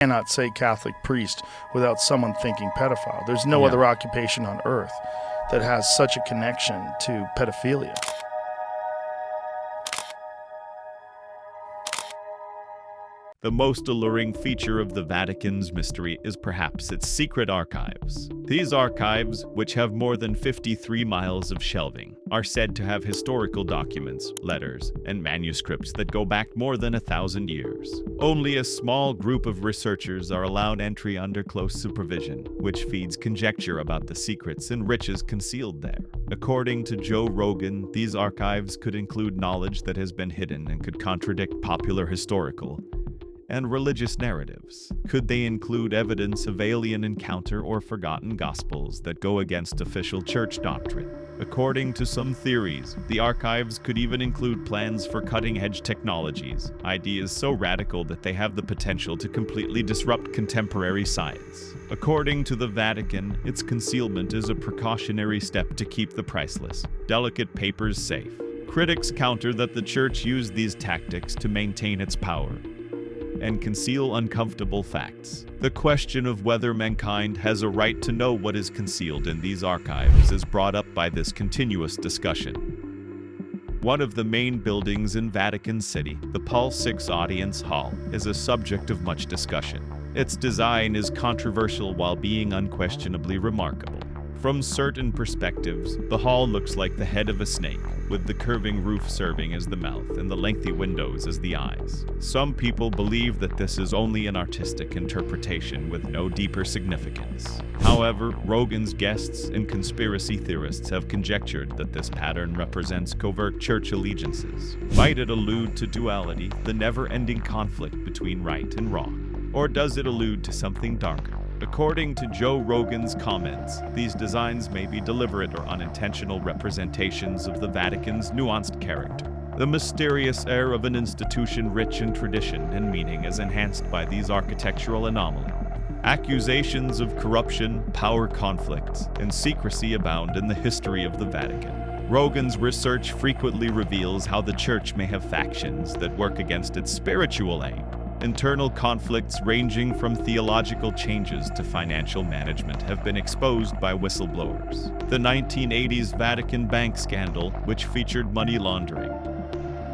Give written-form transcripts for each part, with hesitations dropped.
Cannot say Catholic priest without someone thinking pedophile. There's no other occupation on earth that has such a connection to pedophilia. The most alluring feature of the Vatican's mystery is perhaps its secret archives. These archives, which have more than 53 miles of shelving, are said to have historical documents, letters, and manuscripts that go back more than 1,000 years. Only a small group of researchers are allowed entry under close supervision, which feeds conjecture about the secrets and riches concealed there. According to Joe Rogan, these archives could include knowledge that has been hidden and could contradict popular historical and religious narratives. Could they include evidence of alien encounter or forgotten gospels that go against official church doctrine? According to some theories, the archives could even include plans for cutting-edge technologies, ideas so radical that they have the potential to completely disrupt contemporary science. According to the Vatican, its concealment is a precautionary step to keep the priceless, delicate papers safe. Critics counter that the church used these tactics to maintain its power and conceal uncomfortable facts. The question of whether mankind has a right to know what is concealed in these archives is brought up by this continuous discussion. One of the main buildings in Vatican City, the Paul VI Audience Hall, is a subject of much discussion. Its design is controversial while being unquestionably remarkable. From certain perspectives, the hall looks like the head of a snake, with the curving roof serving as the mouth and the lengthy windows as the eyes. Some people believe that this is only an artistic interpretation with no deeper significance. However, Rogan's guests and conspiracy theorists have conjectured that this pattern represents covert church allegiances. Might it allude to duality, the never-ending conflict between right and wrong? Or does it allude to something darker? According to Joe Rogan's comments, these designs may be deliberate or unintentional representations of the Vatican's nuanced character. The mysterious air of an institution rich in tradition and meaning is enhanced by these architectural anomalies. Accusations of corruption, power conflicts, and secrecy abound in the history of the Vatican. Rogan's research frequently reveals how the church may have factions that work against its spiritual aim. Internal conflicts ranging from theological changes to financial management have been exposed by whistleblowers. The 1980s Vatican bank scandal, which featured money laundering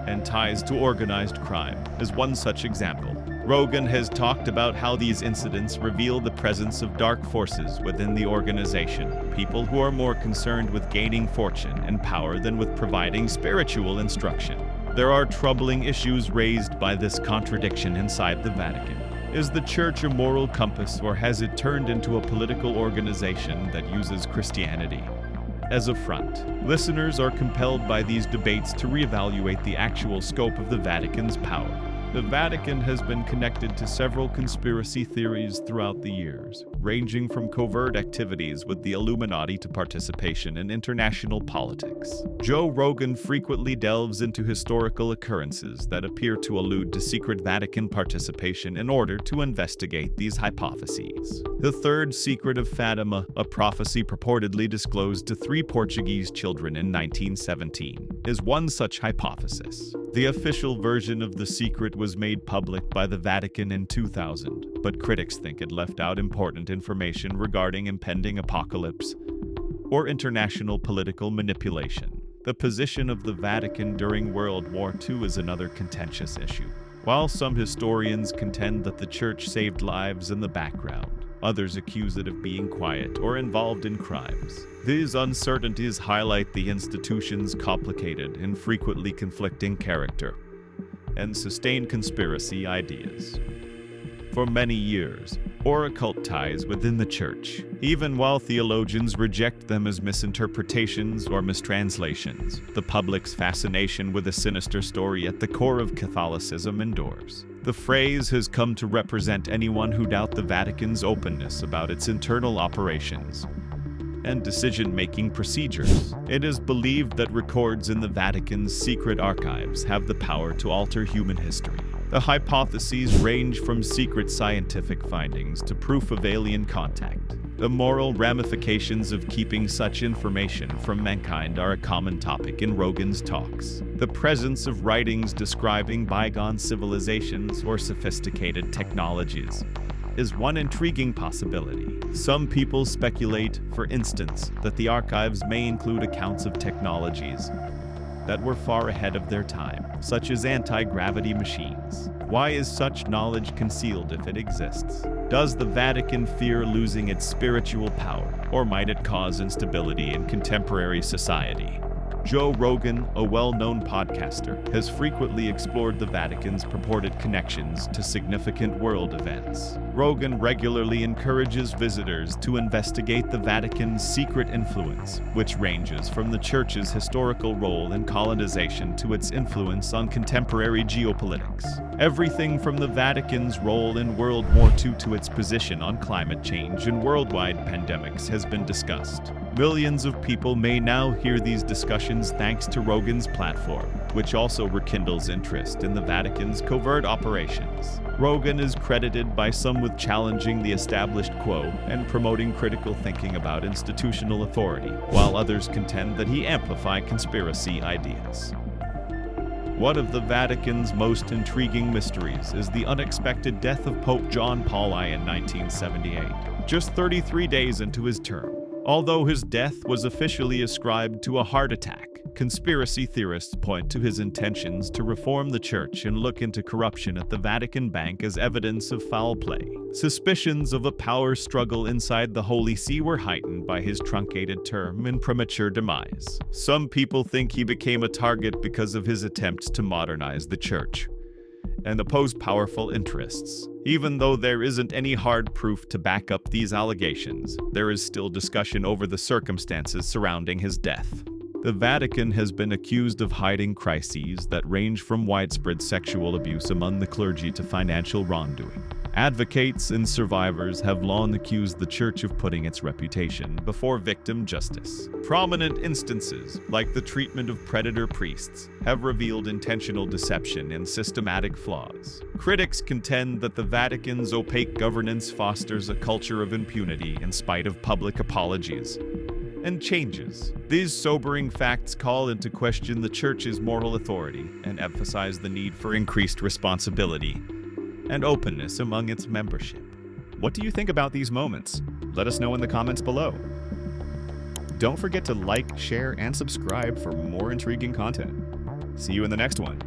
and ties to organized crime, is one such example. Rogan has talked about how these incidents reveal the presence of dark forces within the organization, people who are more concerned with gaining fortune and power than with providing spiritual instruction. There are troubling issues raised by this contradiction inside the Vatican. Is the church a moral compass, or has it turned into a political organization that uses Christianity as a front? Listeners are compelled by these debates to reevaluate the actual scope of the Vatican's power. The Vatican has been connected to several conspiracy theories throughout the years, ranging from covert activities with the Illuminati to participation in international politics. Joe Rogan frequently delves into historical occurrences that appear to allude to secret Vatican participation in order to investigate these hypotheses. The third secret of Fatima, a prophecy purportedly disclosed to 3 Portuguese children in 1917, is one such hypothesis. The official version of the secret was made public by the Vatican in 2000, but critics think it left out important information regarding impending apocalypse or international political manipulation. The position of the Vatican during World War II is another contentious issue. While some historians contend that the church saved lives in the background, others accuse it of being quiet or involved in crimes. These uncertainties highlight the institution's complicated and frequently conflicting character and sustained conspiracy ideas. For many years, or occult ties within the church, even while theologians reject them as misinterpretations or mistranslations, the public's fascination with a sinister story at the core of Catholicism endures. The phrase has come to represent anyone who doubts the Vatican's openness about its internal operations and decision-making procedures. It is believed that records in the Vatican's secret archives have the power to alter human history. The hypotheses range from secret scientific findings to proof of alien contact. The moral ramifications of keeping such information from mankind are a common topic in Rogan's talks. The presence of writings describing bygone civilizations or sophisticated technologies is one intriguing possibility. Some people speculate, for instance, that the archives may include accounts of technologies that were far ahead of their time, such as anti-gravity machines. Why is such knowledge concealed if it exists? Does the Vatican fear losing its spiritual power, or might it cause instability in contemporary society? Joe Rogan, a well-known podcaster, has frequently explored the Vatican's purported connections to significant world events. Rogan regularly encourages visitors to investigate the Vatican's secret influence, which ranges from the Church's historical role in colonization to its influence on contemporary geopolitics. Everything from the Vatican's role in World War II to its position on climate change and worldwide pandemics has been discussed. Millions of people may now hear these discussions thanks to Rogan's platform, which also rekindles interest in the Vatican's covert operations. Rogan is credited by some with challenging the established quo and promoting critical thinking about institutional authority, while others contend that he amplifies conspiracy ideas. One of the Vatican's most intriguing mysteries is the unexpected death of Pope John Paul I in 1978, just 33 days into his term. Although his death was officially ascribed to a heart attack, conspiracy theorists point to his intentions to reform the Church and look into corruption at the Vatican Bank as evidence of foul play. Suspicions of a power struggle inside the Holy See were heightened by his truncated term and premature demise. Some people think he became a target because of his attempts to modernize the Church and oppose powerful interests. Even though there isn't any hard proof to back up these allegations, there is still discussion over the circumstances surrounding his death. The Vatican has been accused of hiding crises that range from widespread sexual abuse among the clergy to financial wrongdoing. Advocates and survivors have long accused the Church of putting its reputation before victim justice. Prominent instances, like the treatment of predator priests, have revealed intentional deception and systematic flaws. Critics contend that the Vatican's opaque governance fosters a culture of impunity in spite of public apologies and changes. These sobering facts call into question the Church's moral authority and emphasize the need for increased responsibility and openness among its membership. What do you think about these moments? Let us know in the comments below. Don't forget to like, share, and subscribe for more intriguing content. See you in the next one.